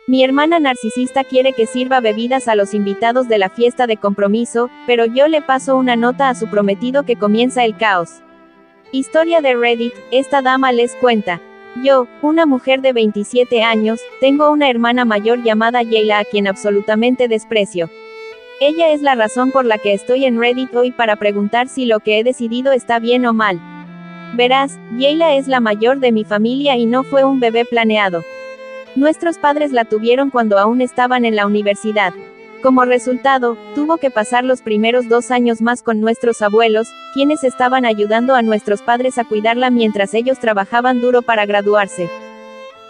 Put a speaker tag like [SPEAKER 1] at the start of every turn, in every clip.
[SPEAKER 1] Mi hermana narcisista quiere que sirva bebidas a los invitados de la fiesta de compromiso, pero yo le paso una nota a su prometido que comienza el caos. Historia de Reddit, esta dama les cuenta. Yo, una mujer de 27 años, tengo una hermana mayor llamada Yayla a quien absolutamente desprecio. Ella es la razón por la que estoy en Reddit hoy para preguntar si lo que he decidido está bien o mal. Verás, Yayla es la mayor de mi familia y no fue un bebé planeado. Nuestros padres la tuvieron cuando aún estaban en la universidad. Como resultado, tuvo que pasar los primeros 2 años más con nuestros abuelos, quienes estaban ayudando a nuestros padres a cuidarla mientras ellos trabajaban duro para graduarse.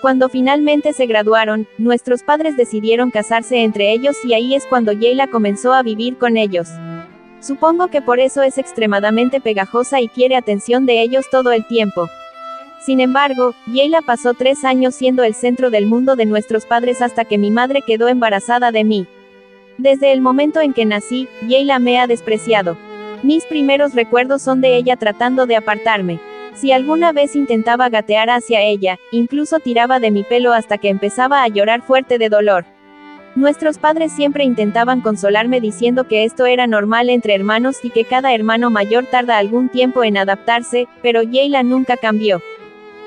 [SPEAKER 1] Cuando finalmente se graduaron, nuestros padres decidieron casarse entre ellos y ahí es cuando Yayla comenzó a vivir con ellos. Supongo que por eso es extremadamente pegajosa y quiere atención de ellos todo el tiempo. Sin embargo, Yayla pasó 3 años siendo el centro del mundo de nuestros padres hasta que mi madre quedó embarazada de mí. Desde el momento en que nací, Yayla me ha despreciado. Mis primeros recuerdos son de ella tratando de apartarme. Si alguna vez intentaba gatear hacia ella, incluso tiraba de mi pelo hasta que empezaba a llorar fuerte de dolor. Nuestros padres siempre intentaban consolarme diciendo que esto era normal entre hermanos y que cada hermano mayor tarda algún tiempo en adaptarse, pero Yayla nunca cambió.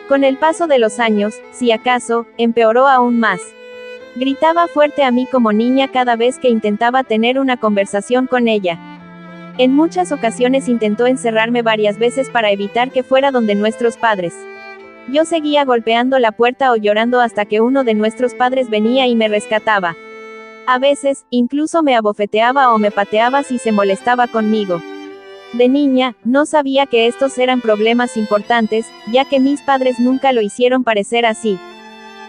[SPEAKER 1] Con el paso de los años, si acaso, empeoró aún más. Gritaba fuerte a mí como niña cada vez que intentaba tener una conversación con ella. En muchas ocasiones intentó encerrarme varias veces para evitar que fuera donde nuestros padres. Yo seguía golpeando la puerta o llorando hasta que uno de nuestros padres venía y me rescataba. A veces, incluso me abofeteaba o me pateaba si se molestaba conmigo. De niña, no sabía que estos eran problemas importantes, ya que mis padres nunca lo hicieron parecer así.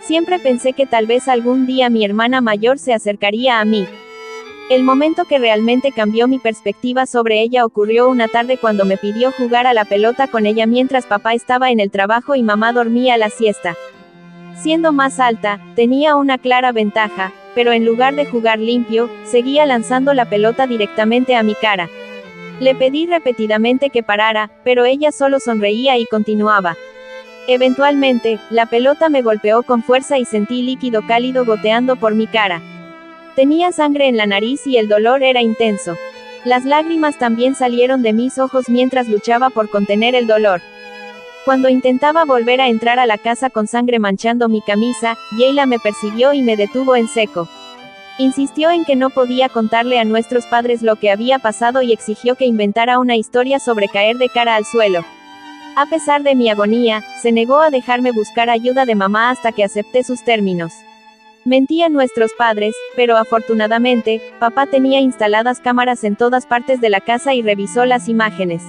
[SPEAKER 1] Siempre pensé que tal vez algún día mi hermana mayor se acercaría a mí. El momento que realmente cambió mi perspectiva sobre ella ocurrió una tarde cuando me pidió jugar a la pelota con ella mientras papá estaba en el trabajo y mamá dormía la siesta. Siendo más alta, tenía una clara ventaja, pero en lugar de jugar limpio, seguía lanzando la pelota directamente a mi cara. Le pedí repetidamente que parara, pero ella solo sonreía y continuaba. Eventualmente, la pelota me golpeó con fuerza y sentí líquido cálido goteando por mi cara. Tenía sangre en la nariz y el dolor era intenso. Las lágrimas también salieron de mis ojos mientras luchaba por contener el dolor. Cuando intentaba volver a entrar a la casa con sangre manchando mi camisa, Yayla me persiguió y me detuvo en seco. Insistió en que no podía contarle a nuestros padres lo que había pasado y exigió que inventara una historia sobre caer de cara al suelo. A pesar de mi agonía, se negó a dejarme buscar ayuda de mamá hasta que acepté sus términos. Mentí a nuestros padres, pero afortunadamente, papá tenía instaladas cámaras en todas partes de la casa y revisó las imágenes.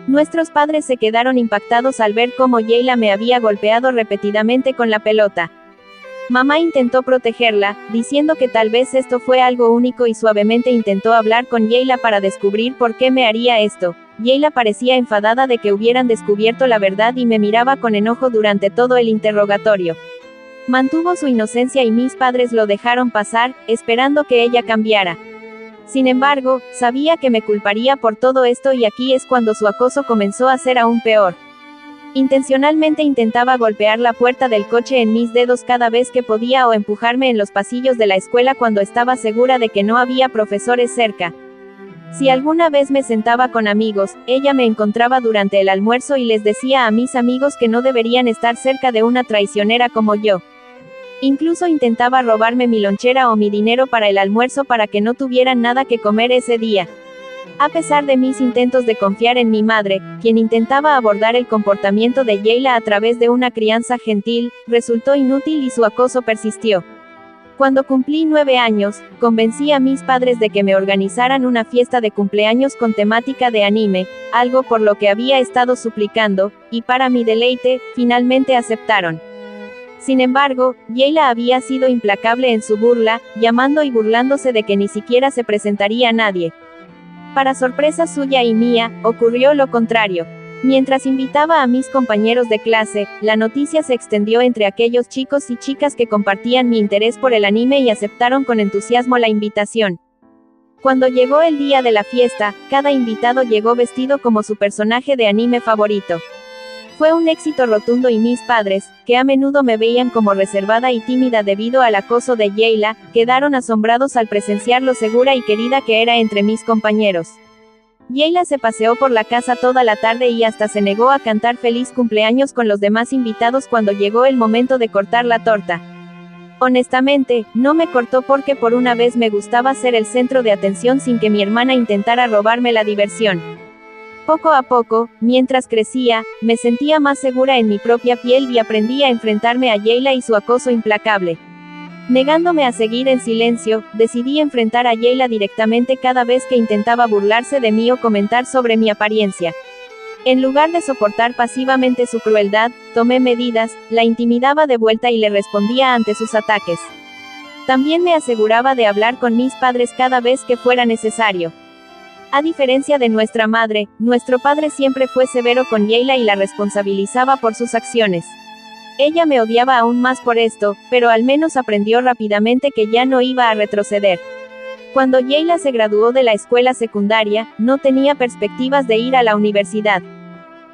[SPEAKER 1] Nuestros padres se quedaron impactados al ver cómo Yayla me había golpeado repetidamente con la pelota. Mamá intentó protegerla, diciendo que tal vez esto fue algo único y suavemente intentó hablar con Yayla para descubrir por qué me haría esto. Yayla parecía enfadada de que hubieran descubierto la verdad y me miraba con enojo durante todo el interrogatorio. Mantuvo su inocencia y mis padres lo dejaron pasar, esperando que ella cambiara. Sin embargo, sabía que me culparía por todo esto y aquí es cuando su acoso comenzó a ser aún peor. Intencionalmente intentaba golpear la puerta del coche en mis dedos cada vez que podía o empujarme en los pasillos de la escuela cuando estaba segura de que no había profesores cerca. Si alguna vez me sentaba con amigos, ella me encontraba durante el almuerzo y les decía a mis amigos que no deberían estar cerca de una traicionera como yo. Incluso intentaba robarme mi lonchera o mi dinero para el almuerzo para que no tuvieran nada que comer ese día. A pesar de mis intentos de confiar en mi madre, quien intentaba abordar el comportamiento de Yayla a través de una crianza gentil, resultó inútil y su acoso persistió. Cuando cumplí 9 años, convencí a mis padres de que me organizaran una fiesta de cumpleaños con temática de anime, algo por lo que había estado suplicando, y para mi deleite, finalmente aceptaron. Sin embargo, Yayla había sido implacable en su burla, llamando y burlándose de que ni siquiera se presentaría nadie. Para sorpresa suya y mía, ocurrió lo contrario. Mientras invitaba a mis compañeros de clase, la noticia se extendió entre aquellos chicos y chicas que compartían mi interés por el anime y aceptaron con entusiasmo la invitación. Cuando llegó el día de la fiesta, cada invitado llegó vestido como su personaje de anime favorito. Fue un éxito rotundo y mis padres, que a menudo me veían como reservada y tímida debido al acoso de Yayla, quedaron asombrados al presenciar lo segura y querida que era entre mis compañeros. Yayla se paseó por la casa toda la tarde y hasta se negó a cantar feliz cumpleaños con los demás invitados cuando llegó el momento de cortar la torta. Honestamente, no me cortó porque por una vez me gustaba ser el centro de atención sin que mi hermana intentara robarme la diversión. Poco a poco, mientras crecía, me sentía más segura en mi propia piel y aprendí a enfrentarme a Yayla y su acoso implacable. Negándome a seguir en silencio, decidí enfrentar a Yayla directamente cada vez que intentaba burlarse de mí o comentar sobre mi apariencia. En lugar de soportar pasivamente su crueldad, tomé medidas, la intimidaba de vuelta y le respondía ante sus ataques. También me aseguraba de hablar con mis padres cada vez que fuera necesario. A diferencia de nuestra madre, nuestro padre siempre fue severo con Yayla y la responsabilizaba por sus acciones. Ella me odiaba aún más por esto, pero al menos aprendió rápidamente que ya no iba a retroceder. Cuando Yayla se graduó de la escuela secundaria, no tenía perspectivas de ir a la universidad.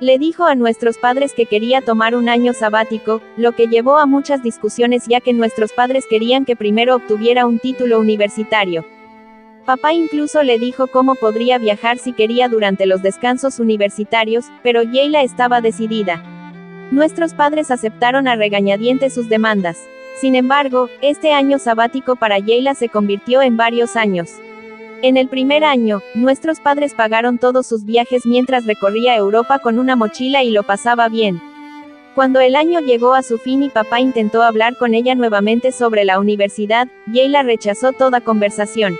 [SPEAKER 1] Le dijo a nuestros padres que quería tomar un año sabático, lo que llevó a muchas discusiones ya que nuestros padres querían que primero obtuviera un título universitario. Papá incluso le dijo cómo podría viajar si quería durante los descansos universitarios, pero Yayla estaba decidida. Nuestros padres aceptaron a regañadientes sus demandas. Sin embargo, este año sabático para Yayla se convirtió en varios años. En el primer año, nuestros padres pagaron todos sus viajes mientras recorría Europa con una mochila y lo pasaba bien. Cuando el año llegó a su fin y papá intentó hablar con ella nuevamente sobre la universidad, Yayla rechazó toda conversación.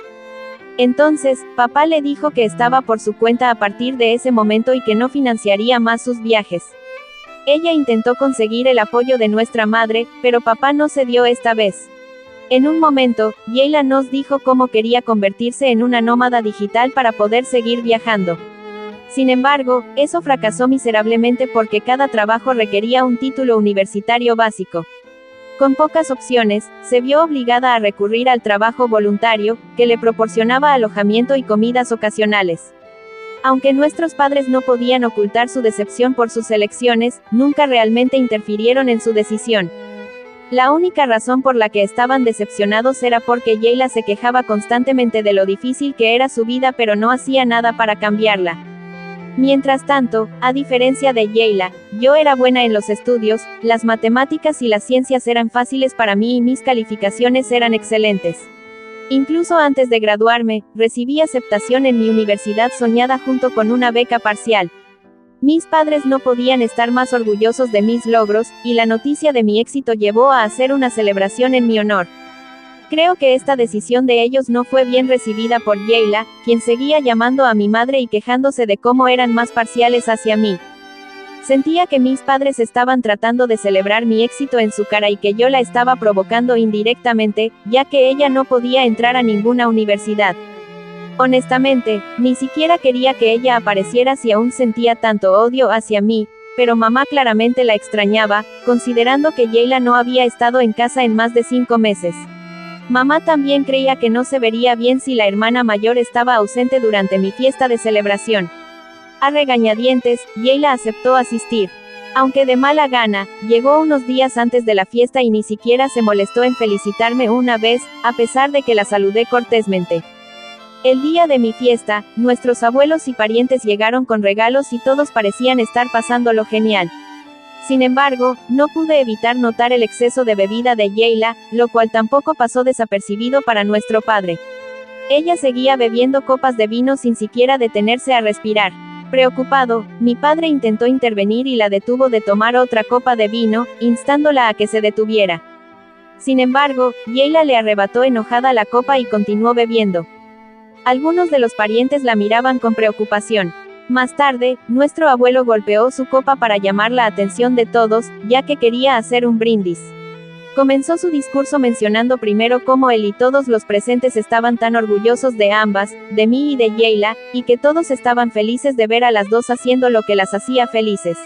[SPEAKER 1] Entonces, papá le dijo que estaba por su cuenta a partir de ese momento y que no financiaría más sus viajes. Ella intentó conseguir el apoyo de nuestra madre, pero papá no cedió esta vez. En un momento, Yayla nos dijo cómo quería convertirse en una nómada digital para poder seguir viajando. Sin embargo, eso fracasó miserablemente porque cada trabajo requería un título universitario básico. Con pocas opciones, se vio obligada a recurrir al trabajo voluntario, que le proporcionaba alojamiento y comidas ocasionales. Aunque nuestros padres no podían ocultar su decepción por sus elecciones, nunca realmente interfirieron en su decisión. La única razón por la que estaban decepcionados era porque Yayla se quejaba constantemente de lo difícil que era su vida pero no hacía nada para cambiarla. Mientras tanto, a diferencia de Yayla, yo era buena en los estudios, las matemáticas y las ciencias eran fáciles para mí y mis calificaciones eran excelentes. Incluso antes de graduarme, recibí aceptación en mi universidad soñada junto con una beca parcial. Mis padres no podían estar más orgullosos de mis logros, y la noticia de mi éxito llevó a hacer una celebración en mi honor. Creo que esta decisión de ellos no fue bien recibida por Yayla, quien seguía llamando a mi madre y quejándose de cómo eran más parciales hacia mí. Sentía que mis padres estaban tratando de celebrar mi éxito en su cara y que yo la estaba provocando indirectamente, ya que ella no podía entrar a ninguna universidad. Honestamente, ni siquiera quería que ella apareciera si aún sentía tanto odio hacia mí, pero mamá claramente la extrañaba, considerando que Yayla no había estado en casa en más de 5 meses. Mamá también creía que no se vería bien si la hermana mayor estaba ausente durante mi fiesta de celebración. A regañadientes, Yayla aceptó asistir. Aunque de mala gana, llegó unos días antes de la fiesta y ni siquiera se molestó en felicitarme una vez, a pesar de que la saludé cortésmente. El día de mi fiesta, nuestros abuelos y parientes llegaron con regalos y todos parecían estar pasándolo genial. Sin embargo, no pude evitar notar el exceso de bebida de Yayla, lo cual tampoco pasó desapercibido para nuestro padre. Ella seguía bebiendo copas de vino sin siquiera detenerse a respirar. Preocupado, mi padre intentó intervenir y la detuvo de tomar otra copa de vino, instándola a que se detuviera. Sin embargo, Yayla le arrebató enojada la copa y continuó bebiendo. Algunos de los parientes la miraban con preocupación. Más tarde, nuestro abuelo golpeó su copa para llamar la atención de todos, ya que quería hacer un brindis. Comenzó su discurso mencionando primero cómo él y todos los presentes estaban tan orgullosos de ambas, de mí y de Yayla, y que todos estaban felices de ver a las dos haciendo lo que las hacía felices.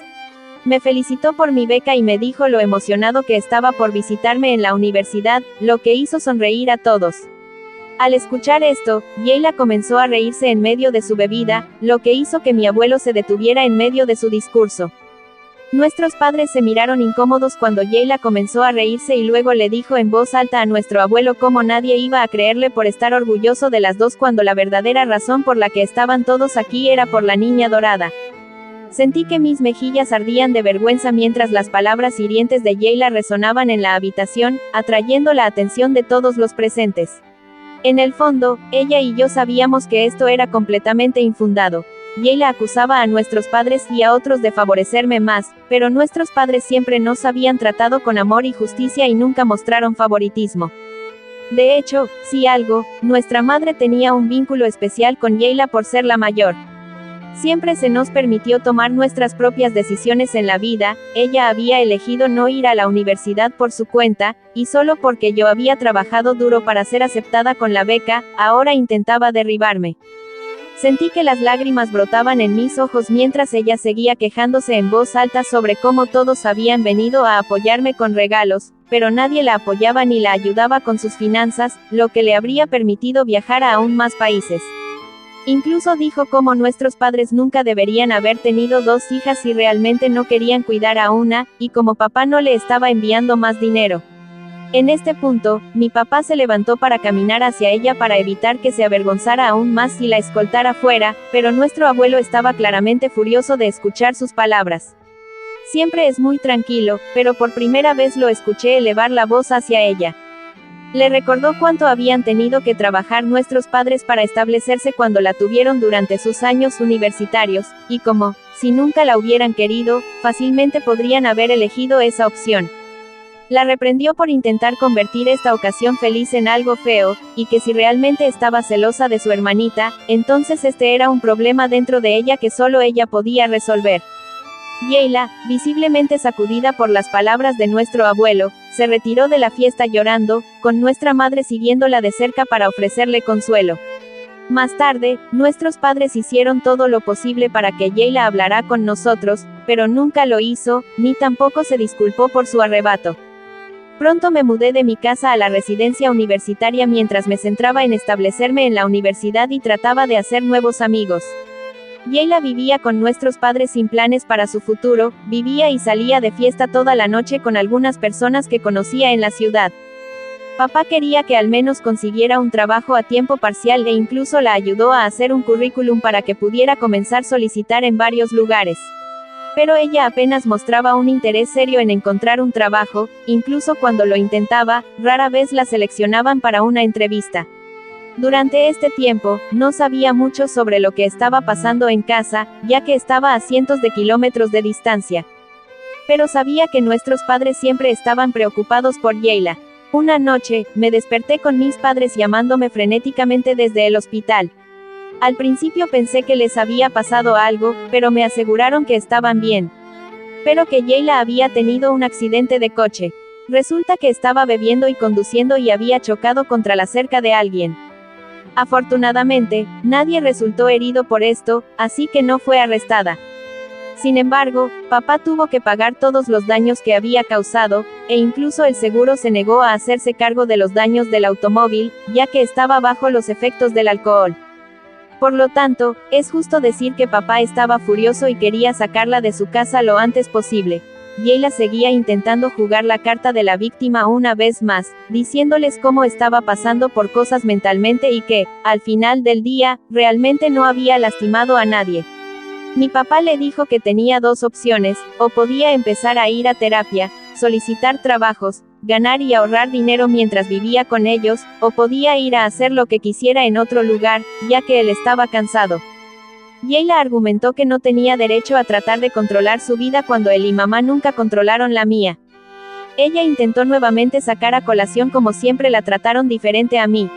[SPEAKER 1] Me felicitó por mi beca y me dijo lo emocionado que estaba por visitarme en la universidad, lo que hizo sonreír a todos. Al escuchar esto, Yayla comenzó a reírse en medio de su bebida, lo que hizo que mi abuelo se detuviera en medio de su discurso. Nuestros padres se miraron incómodos cuando Yeyla comenzó a reírse y luego le dijo en voz alta a nuestro abuelo cómo nadie iba a creerle por estar orgulloso de las dos cuando la verdadera razón por la que estaban todos aquí era por la niña dorada. Sentí que mis mejillas ardían de vergüenza mientras las palabras hirientes de Yeyla resonaban en la habitación, atrayendo la atención de todos los presentes. En el fondo, ella y yo sabíamos que esto era completamente infundado. Yeyla acusaba a nuestros padres y a otros de favorecerme más, pero nuestros padres siempre nos habían tratado con amor y justicia y nunca mostraron favoritismo. De hecho, si algo, nuestra madre tenía un vínculo especial con Yeyla por ser la mayor. Siempre se nos permitió tomar nuestras propias decisiones en la vida, ella había elegido no ir a la universidad por su cuenta, y solo porque yo había trabajado duro para ser aceptada con la beca, ahora intentaba derribarme. Sentí que las lágrimas brotaban en mis ojos mientras ella seguía quejándose en voz alta sobre cómo todos habían venido a apoyarme con regalos, pero nadie la apoyaba ni la ayudaba con sus finanzas, lo que le habría permitido viajar a aún más países. Incluso dijo cómo nuestros padres nunca deberían haber tenido dos hijas si realmente no querían cuidar a una, y como papá no le estaba enviando más dinero. En este punto, mi papá se levantó para caminar hacia ella para evitar que se avergonzara aún más y la escoltara fuera, pero nuestro abuelo estaba claramente furioso de escuchar sus palabras. Siempre es muy tranquilo, pero por primera vez lo escuché elevar la voz hacia ella. Le recordó cuánto habían tenido que trabajar nuestros padres para establecerse cuando la tuvieron durante sus años universitarios, y como, si nunca la hubieran querido, fácilmente podrían haber elegido esa opción. La reprendió por intentar convertir esta ocasión feliz en algo feo, y que si realmente estaba celosa de su hermanita, entonces este era un problema dentro de ella que solo ella podía resolver. Yeyla, visiblemente sacudida por las palabras de nuestro abuelo, se retiró de la fiesta llorando, con nuestra madre siguiéndola de cerca para ofrecerle consuelo. Más tarde, nuestros padres hicieron todo lo posible para que Yeyla hablara con nosotros, pero nunca lo hizo, ni tampoco se disculpó por su arrebato. Pronto me mudé de mi casa a la residencia universitaria mientras me centraba en establecerme en la universidad y trataba de hacer nuevos amigos. Yeyla vivía con nuestros padres sin planes para su futuro, vivía y salía de fiesta toda la noche con algunas personas que conocía en la ciudad. Papá quería que al menos consiguiera un trabajo a tiempo parcial e incluso la ayudó a hacer un currículum para que pudiera comenzar a solicitar en varios lugares. Pero ella apenas mostraba un interés serio en encontrar un trabajo, incluso cuando lo intentaba, rara vez la seleccionaban para una entrevista. Durante este tiempo, no sabía mucho sobre lo que estaba pasando en casa, ya que estaba a cientos de kilómetros de distancia. Pero sabía que nuestros padres siempre estaban preocupados por Yeyla. Una noche, me desperté con mis padres llamándome frenéticamente desde el hospital. Al principio pensé que les había pasado algo, pero me aseguraron que estaban bien. Pero que Yeyla había tenido un accidente de coche. Resulta que estaba bebiendo y conduciendo y había chocado contra la cerca de alguien. Afortunadamente, nadie resultó herido por esto, así que no fue arrestada. Sin embargo, papá tuvo que pagar todos los daños que había causado, e incluso el seguro se negó a hacerse cargo de los daños del automóvil, ya que estaba bajo los efectos del alcohol. Por lo tanto, es justo decir que papá estaba furioso y quería sacarla de su casa lo antes posible. Yeyla seguía intentando jugar la carta de la víctima una vez más, diciéndoles cómo estaba pasando por cosas mentalmente y que, al final del día, realmente no había lastimado a nadie. Mi papá le dijo que tenía dos opciones, o podía empezar a ir a terapia, solicitar trabajos, ganar y ahorrar dinero mientras vivía con ellos, o podía ir a hacer lo que quisiera en otro lugar, ya que él estaba cansado. Yeyla argumentó que no tenía derecho a tratar de controlar su vida cuando él y mamá nunca controlaron la mía. Ella intentó nuevamente sacar a colación como siempre la trataron diferente a mí.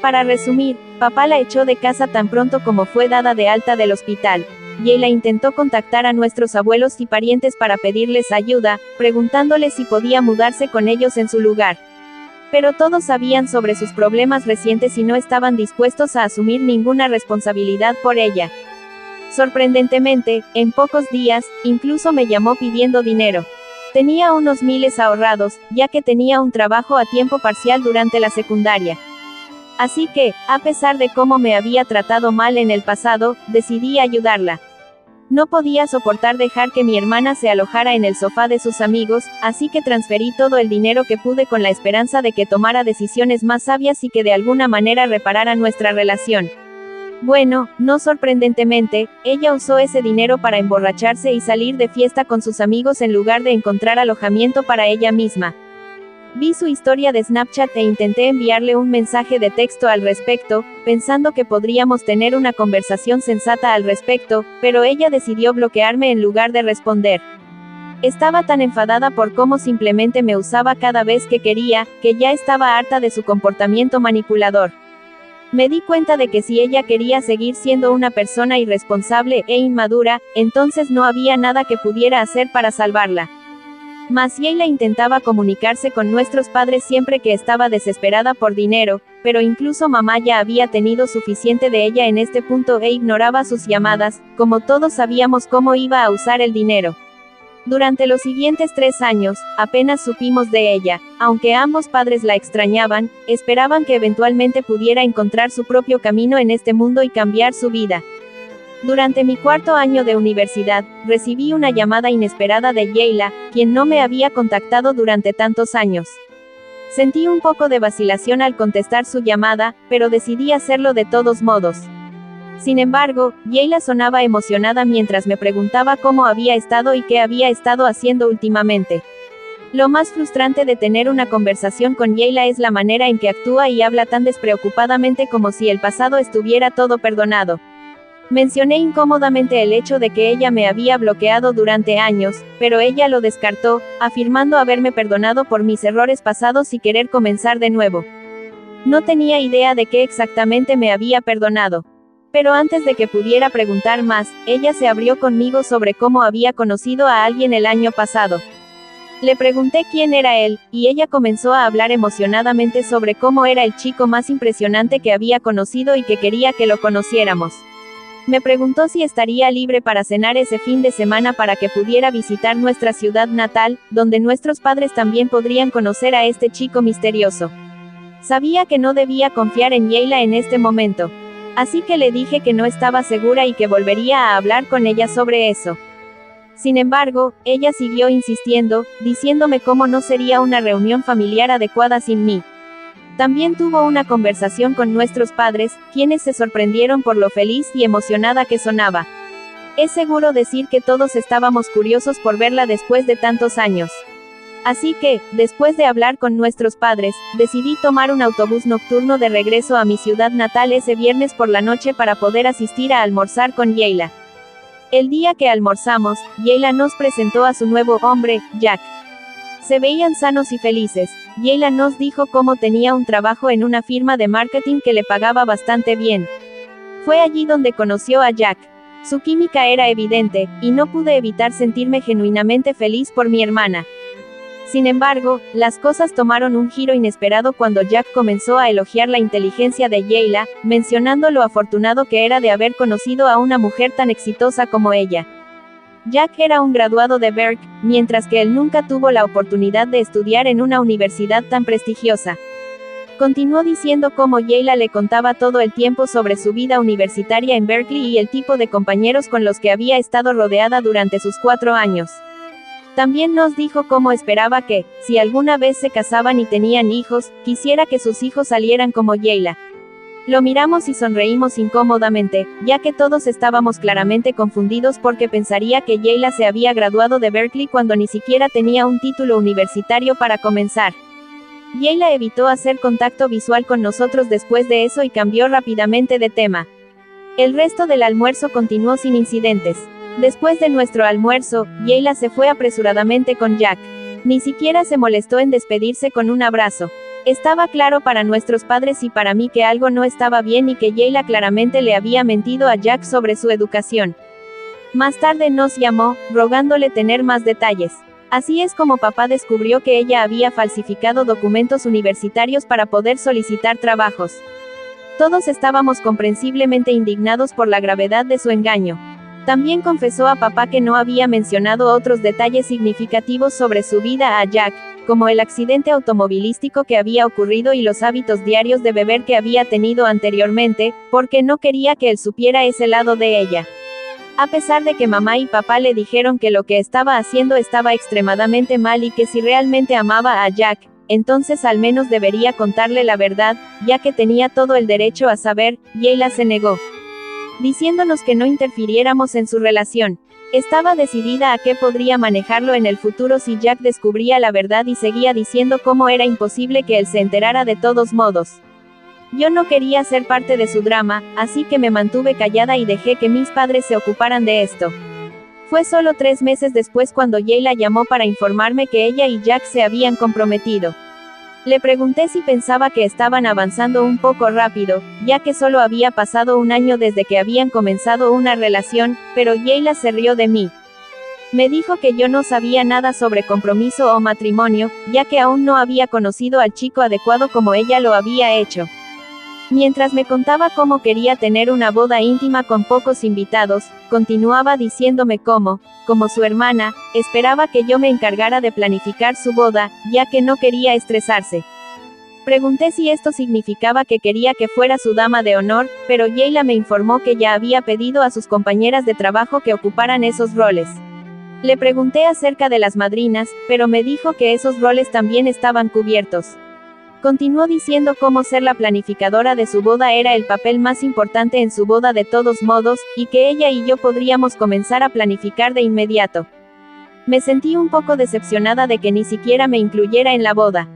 [SPEAKER 1] Para resumir, papá la echó de casa tan pronto como fue dada de alta del hospital. Yeyla intentó contactar a nuestros abuelos y parientes para pedirles ayuda, preguntándoles si podía mudarse con ellos en su lugar. Pero todos sabían sobre sus problemas recientes y no estaban dispuestos a asumir ninguna responsabilidad por ella. Sorprendentemente, en pocos días, incluso me llamó pidiendo dinero. Tenía unos miles ahorrados, ya que tenía un trabajo a tiempo parcial durante la secundaria. Así que, a pesar de cómo me había tratado mal en el pasado, decidí ayudarla. No podía soportar dejar que mi hermana se alojara en el sofá de sus amigos, así que transferí todo el dinero que pude con la esperanza de que tomara decisiones más sabias y que de alguna manera reparara nuestra relación. Bueno, no sorprendentemente, ella usó ese dinero para emborracharse y salir de fiesta con sus amigos en lugar de encontrar alojamiento para ella misma. Vi su historia de Snapchat e intenté enviarle un mensaje de texto al respecto, pensando que podríamos tener una conversación sensata al respecto, pero ella decidió bloquearme en lugar de responder. Estaba tan enfadada por cómo simplemente me usaba cada vez que quería, que ya estaba harta de su comportamiento manipulador. Me di cuenta de que si ella quería seguir siendo una persona irresponsable e inmadura, entonces no había nada que pudiera hacer para salvarla. Mas Yeila intentaba comunicarse con nuestros padres siempre que estaba desesperada por dinero, pero incluso mamá ya había tenido suficiente de ella en este punto e ignoraba sus llamadas, como todos sabíamos cómo iba a usar el dinero. Durante los siguientes 3 años, apenas supimos de ella, aunque ambos padres la extrañaban, esperaban que eventualmente pudiera encontrar su propio camino en este mundo y cambiar su vida. Durante mi 4º año de universidad, recibí una llamada inesperada de Yeila, quien no me había contactado durante tantos años. Sentí un poco de vacilación al contestar su llamada, pero decidí hacerlo de todos modos. Sin embargo, Yeila sonaba emocionada mientras me preguntaba cómo había estado y qué había estado haciendo últimamente. Lo más frustrante de tener una conversación con Yeila es la manera en que actúa y habla tan despreocupadamente como si el pasado estuviera todo perdonado. Mencioné incómodamente el hecho de que ella me había bloqueado durante años, pero ella lo descartó, afirmando haberme perdonado por mis errores pasados y querer comenzar de nuevo. No tenía idea de qué exactamente me había perdonado. Pero antes de que pudiera preguntar más, ella se abrió conmigo sobre cómo había conocido a alguien el año pasado. Le pregunté quién era él, y ella comenzó a hablar emocionadamente sobre cómo era el chico más impresionante que había conocido y que quería que lo conociéramos. Me preguntó si estaría libre para cenar ese fin de semana para que pudiera visitar nuestra ciudad natal, donde nuestros padres también podrían conocer a este chico misterioso. Sabía que no debía confiar en Yeila en este momento. Así que le dije que no estaba segura y que volvería a hablar con ella sobre eso. Sin embargo, ella siguió insistiendo, diciéndome cómo no sería una reunión familiar adecuada sin mí. También tuvo una conversación con nuestros padres, quienes se sorprendieron por lo feliz y emocionada que sonaba. Es seguro decir que todos estábamos curiosos por verla después de tantos años. Así que, después de hablar con nuestros padres, decidí tomar un autobús nocturno de regreso a mi ciudad natal ese viernes por la noche para poder asistir a almorzar con Yeila. El día que almorzamos, Yeila nos presentó a su nuevo hombre, Jack. Se veían sanos y felices. Yeila nos dijo cómo tenía un trabajo en una firma de marketing que le pagaba bastante bien. Fue allí donde conoció a Jack. Su química era evidente, y no pude evitar sentirme genuinamente feliz por mi hermana. Sin embargo, las cosas tomaron un giro inesperado cuando Jack comenzó a elogiar la inteligencia de Yeila, mencionando lo afortunado que era de haber conocido a una mujer tan exitosa como ella. Jack era un graduado de Berkeley, mientras que él nunca tuvo la oportunidad de estudiar en una universidad tan prestigiosa. Continuó diciendo cómo Yeila le contaba todo el tiempo sobre su vida universitaria en Berkeley y el tipo de compañeros con los que había estado rodeada durante sus 4 años. También nos dijo cómo esperaba que, si alguna vez se casaban y tenían hijos, quisiera que sus hijos salieran como Yeila. Lo miramos y sonreímos incómodamente, ya que todos estábamos claramente confundidos porque pensaría que Yeila se había graduado de Berkeley cuando ni siquiera tenía un título universitario para comenzar. Yeila evitó hacer contacto visual con nosotros después de eso y cambió rápidamente de tema. El resto del almuerzo continuó sin incidentes. Después de nuestro almuerzo, Yeila se fue apresuradamente con Jack. Ni siquiera se molestó en despedirse con un abrazo. Estaba claro para nuestros padres y para mí que algo no estaba bien y que Yeila claramente le había mentido a Jack sobre su educación. Más tarde nos llamó, rogándole tener más detalles. Así es como papá descubrió que ella había falsificado documentos universitarios para poder solicitar trabajos. Todos estábamos comprensiblemente indignados por la gravedad de su engaño. También confesó a papá que no había mencionado otros detalles significativos sobre su vida a Jack, como el accidente automovilístico que había ocurrido y los hábitos diarios de beber que había tenido anteriormente, porque no quería que él supiera ese lado de ella. A pesar de que mamá y papá le dijeron que lo que estaba haciendo estaba extremadamente mal y que si realmente amaba a Jack, entonces al menos debería contarle la verdad, ya que tenía todo el derecho a saber, Jayla se negó, diciéndonos que no interfiriéramos en su relación. Estaba decidida a que podría manejarlo en el futuro si Jack descubría la verdad y seguía diciendo cómo era imposible que él se enterara de todos modos. Yo no quería ser parte de su drama, así que me mantuve callada y dejé que mis padres se ocuparan de esto. Fue solo 3 meses después cuando Jayla llamó para informarme que ella y Jack se habían comprometido. Le pregunté si pensaba que estaban avanzando un poco rápido, ya que solo había pasado un año desde que habían comenzado una relación, pero Jayla se rió de mí. Me dijo que yo no sabía nada sobre compromiso o matrimonio, ya que aún no había conocido al chico adecuado como ella lo había hecho. Mientras me contaba cómo quería tener una boda íntima con pocos invitados, continuaba diciéndome como su hermana, esperaba que yo me encargara de planificar su boda, ya que no quería estresarse. Pregunté si esto significaba que quería que fuera su dama de honor, pero Jayla me informó que ya había pedido a sus compañeras de trabajo que ocuparan esos roles. Le pregunté acerca de las madrinas, pero me dijo que esos roles también estaban cubiertos. Continuó diciendo cómo ser la planificadora de su boda era el papel más importante en su boda de todos modos, y que ella y yo podríamos comenzar a planificar de inmediato. Me sentí un poco decepcionada de que ni siquiera me incluyera en la boda.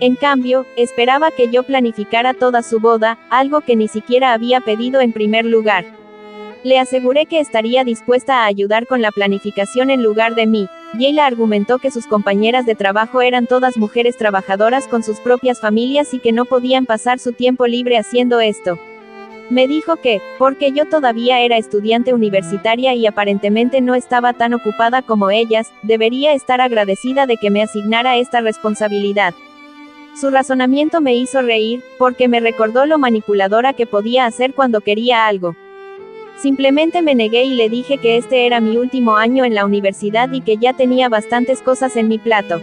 [SPEAKER 1] En cambio, esperaba que yo planificara toda su boda, algo que ni siquiera había pedido en primer lugar. Le aseguré que estaría dispuesta a ayudar con la planificación en lugar de mí. Jayla argumentó que sus compañeras de trabajo eran todas mujeres trabajadoras con sus propias familias y que no podían pasar su tiempo libre haciendo esto. Me dijo que, porque yo todavía era estudiante universitaria y aparentemente no estaba tan ocupada como ellas, debería estar agradecida de que me asignara esta responsabilidad. Su razonamiento me hizo reír, porque me recordó lo manipuladora que podía hacer cuando quería algo. Simplemente me negué y le dije que este era mi último año en la universidad y que ya tenía bastantes cosas en mi plato.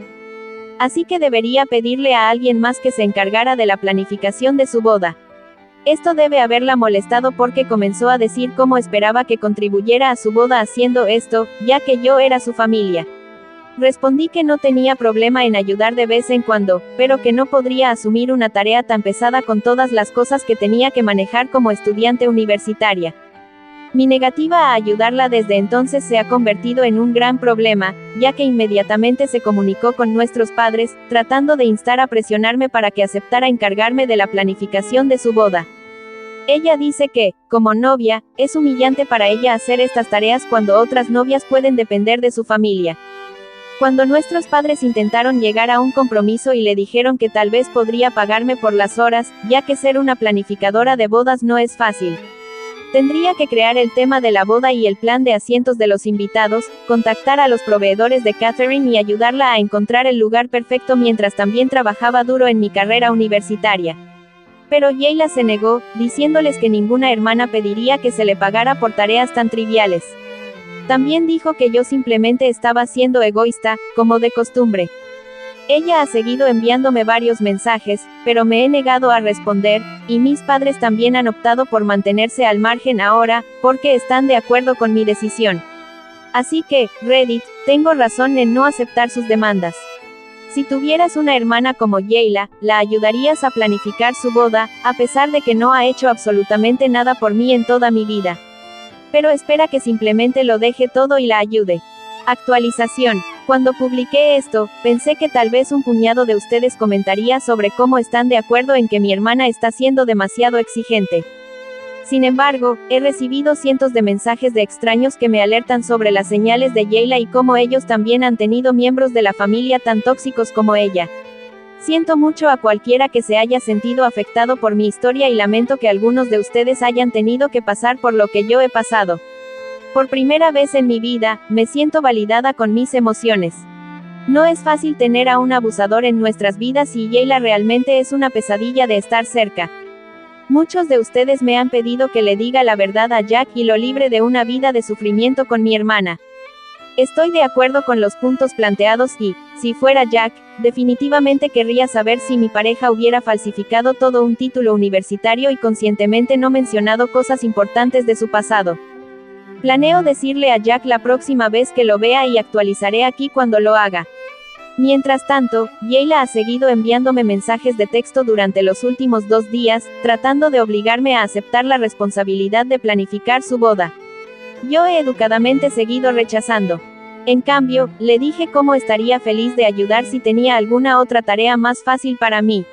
[SPEAKER 1] Así que debería pedirle a alguien más que se encargara de la planificación de su boda. Esto debe haberla molestado porque comenzó a decir cómo esperaba que contribuyera a su boda haciendo esto, ya que yo era su familia. Respondí que no tenía problema en ayudar de vez en cuando, pero que no podría asumir una tarea tan pesada con todas las cosas que tenía que manejar como estudiante universitaria. Mi negativa a ayudarla desde entonces se ha convertido en un gran problema, ya que inmediatamente se comunicó con nuestros padres, tratando de instar a presionarme para que aceptara encargarme de la planificación de su boda. Ella dice que, como novia, es humillante para ella hacer estas tareas cuando otras novias pueden depender de su familia. Cuando nuestros padres intentaron llegar a un compromiso y le dijeron que tal vez podría pagarme por las horas, ya que ser una planificadora de bodas no es fácil. Tendría que crear el tema de la boda y el plan de asientos de los invitados, contactar a los proveedores de catering y ayudarla a encontrar el lugar perfecto mientras también trabajaba duro en mi carrera universitaria. Pero Jayla se negó, diciéndoles que ninguna hermana pediría que se le pagara por tareas tan triviales. También dijo que yo simplemente estaba siendo egoísta, como de costumbre. Ella ha seguido enviándome varios mensajes, pero me he negado a responder, y mis padres también han optado por mantenerse al margen ahora, porque están de acuerdo con mi decisión. Así que, Reddit, tengo razón en no aceptar sus demandas. Si tuvieras una hermana como Jayla, la ayudarías a planificar su boda, a pesar de que no ha hecho absolutamente nada por mí en toda mi vida. Pero espera que simplemente lo deje todo y la ayude. Actualización. Cuando publiqué esto, pensé que tal vez un puñado de ustedes comentaría sobre cómo están de acuerdo en que mi hermana está siendo demasiado exigente. Sin embargo, he recibido cientos de mensajes de extraños que me alertan sobre las señales de Jayla y cómo ellos también han tenido miembros de la familia tan tóxicos como ella. Siento mucho a cualquiera que se haya sentido afectado por mi historia y lamento que algunos de ustedes hayan tenido que pasar por lo que yo he pasado. Por primera vez en mi vida, me siento validada con mis emociones. No es fácil tener a un abusador en nuestras vidas y Jayla realmente es una pesadilla de estar cerca. Muchos de ustedes me han pedido que le diga la verdad a Jack y lo libre de una vida de sufrimiento con mi hermana. Estoy de acuerdo con los puntos planteados y, si fuera Jack, definitivamente querría saber si mi pareja hubiera falsificado todo un título universitario y conscientemente no mencionado cosas importantes de su pasado. Planeo decirle a Jack la próxima vez que lo vea y actualizaré aquí cuando lo haga. Mientras tanto, Jayla ha seguido enviándome mensajes de texto durante los últimos 2 días, tratando de obligarme a aceptar la responsabilidad de planificar su boda. Yo he educadamente seguido rechazando. En cambio, le dije cómo estaría feliz de ayudar si tenía alguna otra tarea más fácil para mí.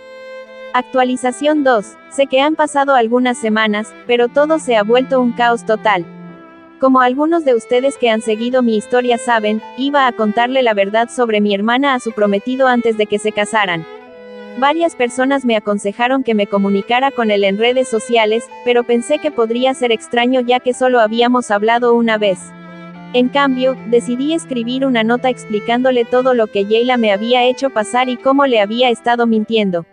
[SPEAKER 1] Actualización 2. Sé que han pasado algunas semanas, pero todo se ha vuelto un caos total. Como algunos de ustedes que han seguido mi historia saben, iba a contarle la verdad sobre mi hermana a su prometido antes de que se casaran. Varias personas me aconsejaron que me comunicara con él en redes sociales, pero pensé que podría ser extraño ya que solo habíamos hablado una vez. En cambio, decidí escribir una nota explicándole todo lo que Jayla me había hecho pasar y cómo le había estado mintiendo.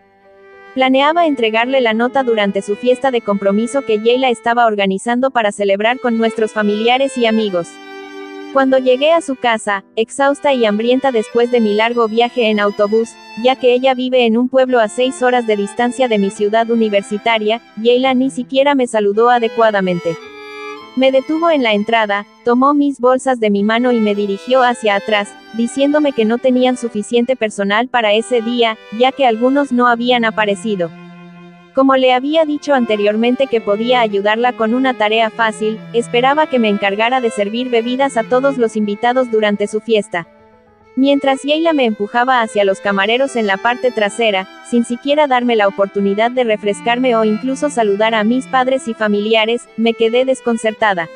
[SPEAKER 1] Planeaba entregarle la nota durante su fiesta de compromiso que Jayla estaba organizando para celebrar con nuestros familiares y amigos. Cuando llegué a su casa, exhausta y hambrienta después de mi largo viaje en autobús, ya que ella vive en un pueblo a 6 horas de distancia de mi ciudad universitaria, Jayla ni siquiera me saludó adecuadamente. Me detuvo en la entrada, tomó mis bolsas de mi mano y me dirigió hacia atrás, diciéndome que no tenían suficiente personal para ese día, ya que algunos no habían aparecido. Como le había dicho anteriormente que podía ayudarla con una tarea fácil, esperaba que me encargara de servir bebidas a todos los invitados durante su fiesta. Mientras Jayla me empujaba hacia los camareros en la parte trasera, sin siquiera darme la oportunidad de refrescarme o incluso saludar a mis padres y familiares, me quedé desconcertada.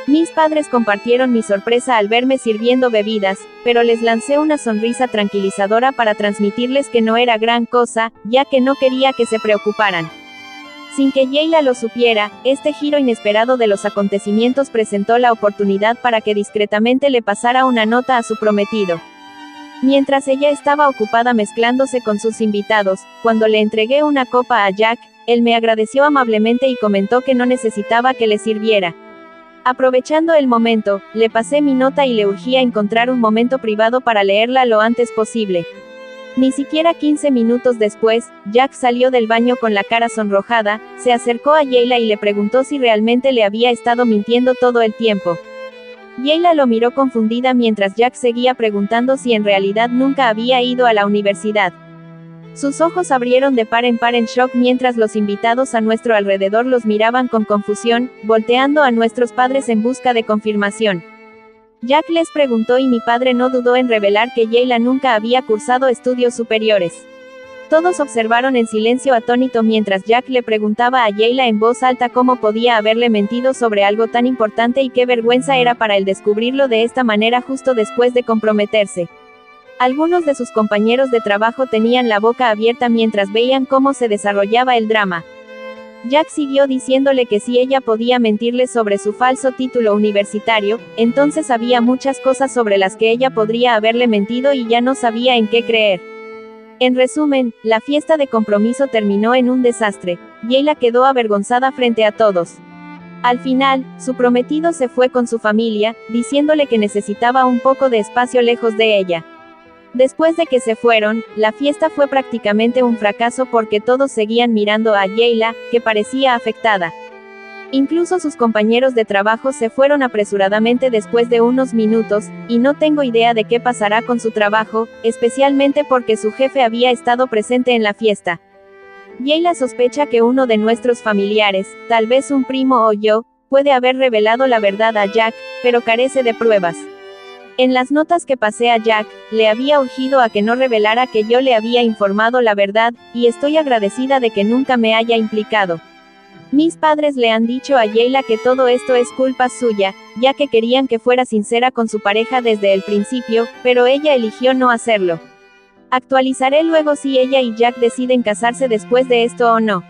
[SPEAKER 1] Mis padres compartieron mi sorpresa al verme sirviendo bebidas, pero les lancé una sonrisa tranquilizadora para transmitirles que no era gran cosa, ya que no quería que se preocuparan. Sin que Jayla lo supiera, este giro inesperado de los acontecimientos presentó la oportunidad para que discretamente le pasara una nota a su prometido. Mientras ella estaba ocupada mezclándose con sus invitados, cuando le entregué una copa a Jack, él me agradeció amablemente y comentó que no necesitaba que le sirviera. Aprovechando el momento, le pasé mi nota y le urgí a encontrar un momento privado para leerla lo antes posible. Ni siquiera 15 minutos después, Jack salió del baño con la cara sonrojada, se acercó a Jayla y le preguntó si realmente le había estado mintiendo todo el tiempo. Jayla lo miró confundida mientras Jack seguía preguntando si en realidad nunca había ido a la universidad. Sus ojos abrieron de par en shock mientras los invitados a nuestro alrededor los miraban con confusión, volteando a nuestros padres en busca de confirmación. Jack les preguntó y mi padre no dudó en revelar que Jayla nunca había cursado estudios superiores. Todos observaron en silencio atónito mientras Jack le preguntaba a Jayla en voz alta cómo podía haberle mentido sobre algo tan importante y qué vergüenza era para él descubrirlo de esta manera justo después de comprometerse. Algunos de sus compañeros de trabajo tenían la boca abierta mientras veían cómo se desarrollaba el drama. Jack siguió diciéndole que si ella podía mentirle sobre su falso título universitario, entonces había muchas cosas sobre las que ella podría haberle mentido y ya no sabía en qué creer. En resumen, la fiesta de compromiso terminó en un desastre. Jayla quedó avergonzada frente a todos. Al final, su prometido se fue con su familia, diciéndole que necesitaba un poco de espacio lejos de ella. Después de que se fueron, la fiesta fue prácticamente un fracaso porque todos seguían mirando a Jayla, que parecía afectada. Incluso sus compañeros de trabajo se fueron apresuradamente después de unos minutos, y no tengo idea de qué pasará con su trabajo, especialmente porque su jefe había estado presente en la fiesta. Jayla sospecha que uno de nuestros familiares, tal vez un primo o yo, puede haber revelado la verdad a Jack, pero carece de pruebas. En las notas que pasé a Jack, le había urgido a que no revelara que yo le había informado la verdad, y estoy agradecida de que nunca me haya implicado. Mis padres le han dicho a Jayla que todo esto es culpa suya, ya que querían que fuera sincera con su pareja desde el principio, pero ella eligió no hacerlo. Actualizaré luego si ella y Jack deciden casarse después de esto o no.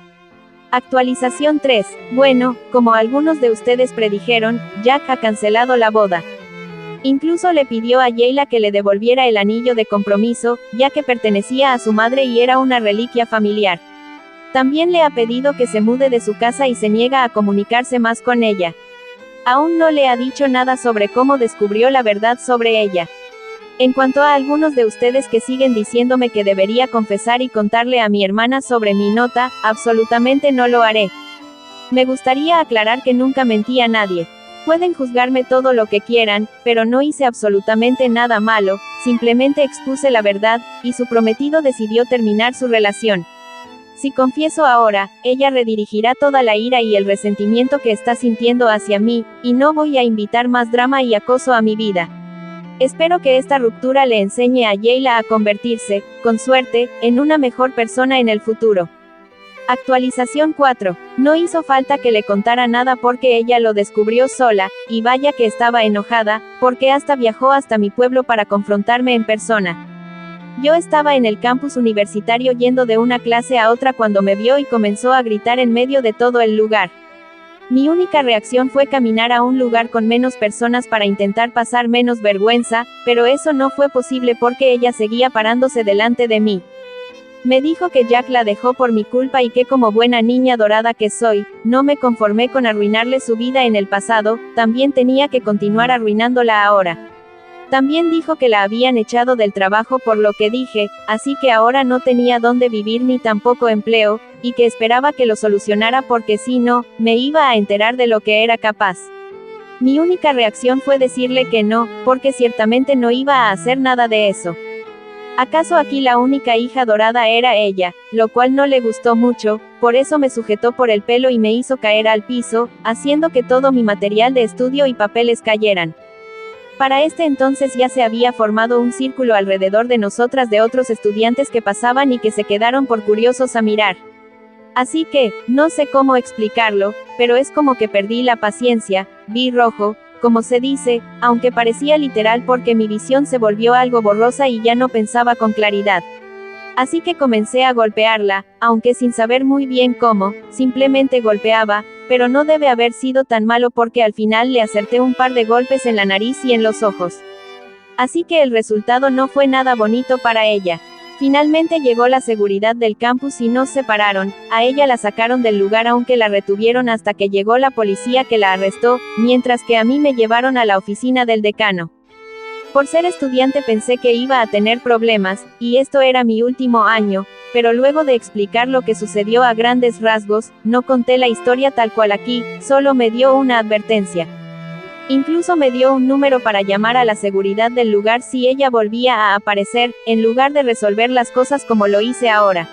[SPEAKER 1] Actualización 3. Bueno, como algunos de ustedes predijeron, Jack ha cancelado la boda. Incluso le pidió a Jayla que le devolviera el anillo de compromiso, ya que pertenecía a su madre y era una reliquia familiar. También le ha pedido que se mude de su casa y se niega a comunicarse más con ella. Aún no le ha dicho nada sobre cómo descubrió la verdad sobre ella. En cuanto a algunos de ustedes que siguen diciéndome que debería confesar y contarle a mi hermana sobre mi nota, absolutamente no lo haré. Me gustaría aclarar que nunca mentí a nadie. Pueden juzgarme todo lo que quieran, pero no hice absolutamente nada malo, simplemente expuse la verdad, y su prometido decidió terminar su relación. Si confieso ahora, ella redirigirá toda la ira y el resentimiento que está sintiendo hacia mí, y no voy a invitar más drama y acoso a mi vida. Espero que esta ruptura le enseñe a Yayla a convertirse, con suerte, en una mejor persona en el futuro. Actualización 4. No hizo falta que le contara nada porque ella lo descubrió sola, y vaya que estaba enojada, porque hasta viajó hasta mi pueblo para confrontarme en persona. Yo estaba en el campus universitario yendo de una clase a otra cuando me vio y comenzó a gritar en medio de todo el lugar. Mi única reacción fue caminar a un lugar con menos personas para intentar pasar menos vergüenza, pero eso no fue posible porque ella seguía parándose delante de mí. Me dijo que Jack la dejó por mi culpa y que como buena niña dorada que soy, no me conformé con arruinarle su vida en el pasado, también tenía que continuar arruinándola ahora. También dijo que la habían echado del trabajo por lo que dije, así que ahora no tenía dónde vivir ni tampoco empleo, y que esperaba que lo solucionara porque si no, me iba a enterar de lo que era capaz. Mi única reacción fue decirle que no, porque ciertamente no iba a hacer nada de eso. ¿Acaso aquí la única hija dorada era ella? Lo cual no le gustó mucho, por eso me sujetó por el pelo y me hizo caer al piso, haciendo que todo mi material de estudio y papeles cayeran. Para este entonces ya se había formado un círculo alrededor de nosotras de otros estudiantes que pasaban y que se quedaron por curiosos a mirar. Así que, no sé cómo explicarlo, pero es como que perdí la paciencia, vi rojo, como se dice, aunque parecía literal porque mi visión se volvió algo borrosa y ya no pensaba con claridad. Así que comencé a golpearla, aunque sin saber muy bien cómo, simplemente golpeaba, pero no debe haber sido tan malo porque al final le acerté un par de golpes en la nariz y en los ojos. Así que el resultado no fue nada bonito para ella. Finalmente llegó la seguridad del campus y nos separaron, a ella la sacaron del lugar aunque la retuvieron hasta que llegó la policía que la arrestó, mientras que a mí me llevaron a la oficina del decano. Por ser estudiante pensé que iba a tener problemas, y esto era mi último año, pero luego de explicar lo que sucedió a grandes rasgos, no conté la historia tal cual aquí, solo me dio una advertencia. Incluso me dio un número para llamar a la seguridad del lugar si ella volvía a aparecer, en lugar de resolver las cosas como lo hice ahora.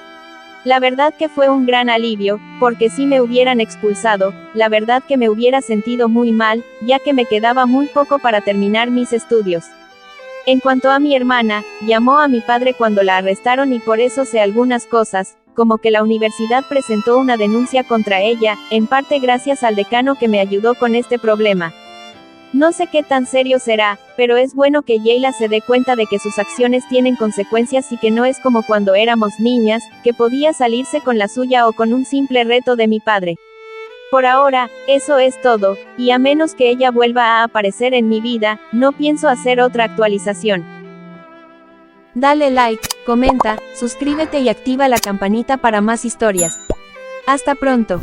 [SPEAKER 1] La verdad que fue un gran alivio, porque si me hubieran expulsado, la verdad que me hubiera sentido muy mal, ya que me quedaba muy poco para terminar mis estudios. En cuanto a mi hermana, llamó a mi padre cuando la arrestaron y por eso sé algunas cosas, como que la universidad presentó una denuncia contra ella, en parte gracias al decano que me ayudó con este problema. No sé qué tan serio será, pero es bueno que Yayla se dé cuenta de que sus acciones tienen consecuencias y que no es como cuando éramos niñas, que podía salirse con la suya o con un simple reto de mi padre. Por ahora, eso es todo, y a menos que ella vuelva a aparecer en mi vida, no pienso hacer otra actualización. Dale like, comenta, suscríbete y activa la campanita para más historias. Hasta pronto.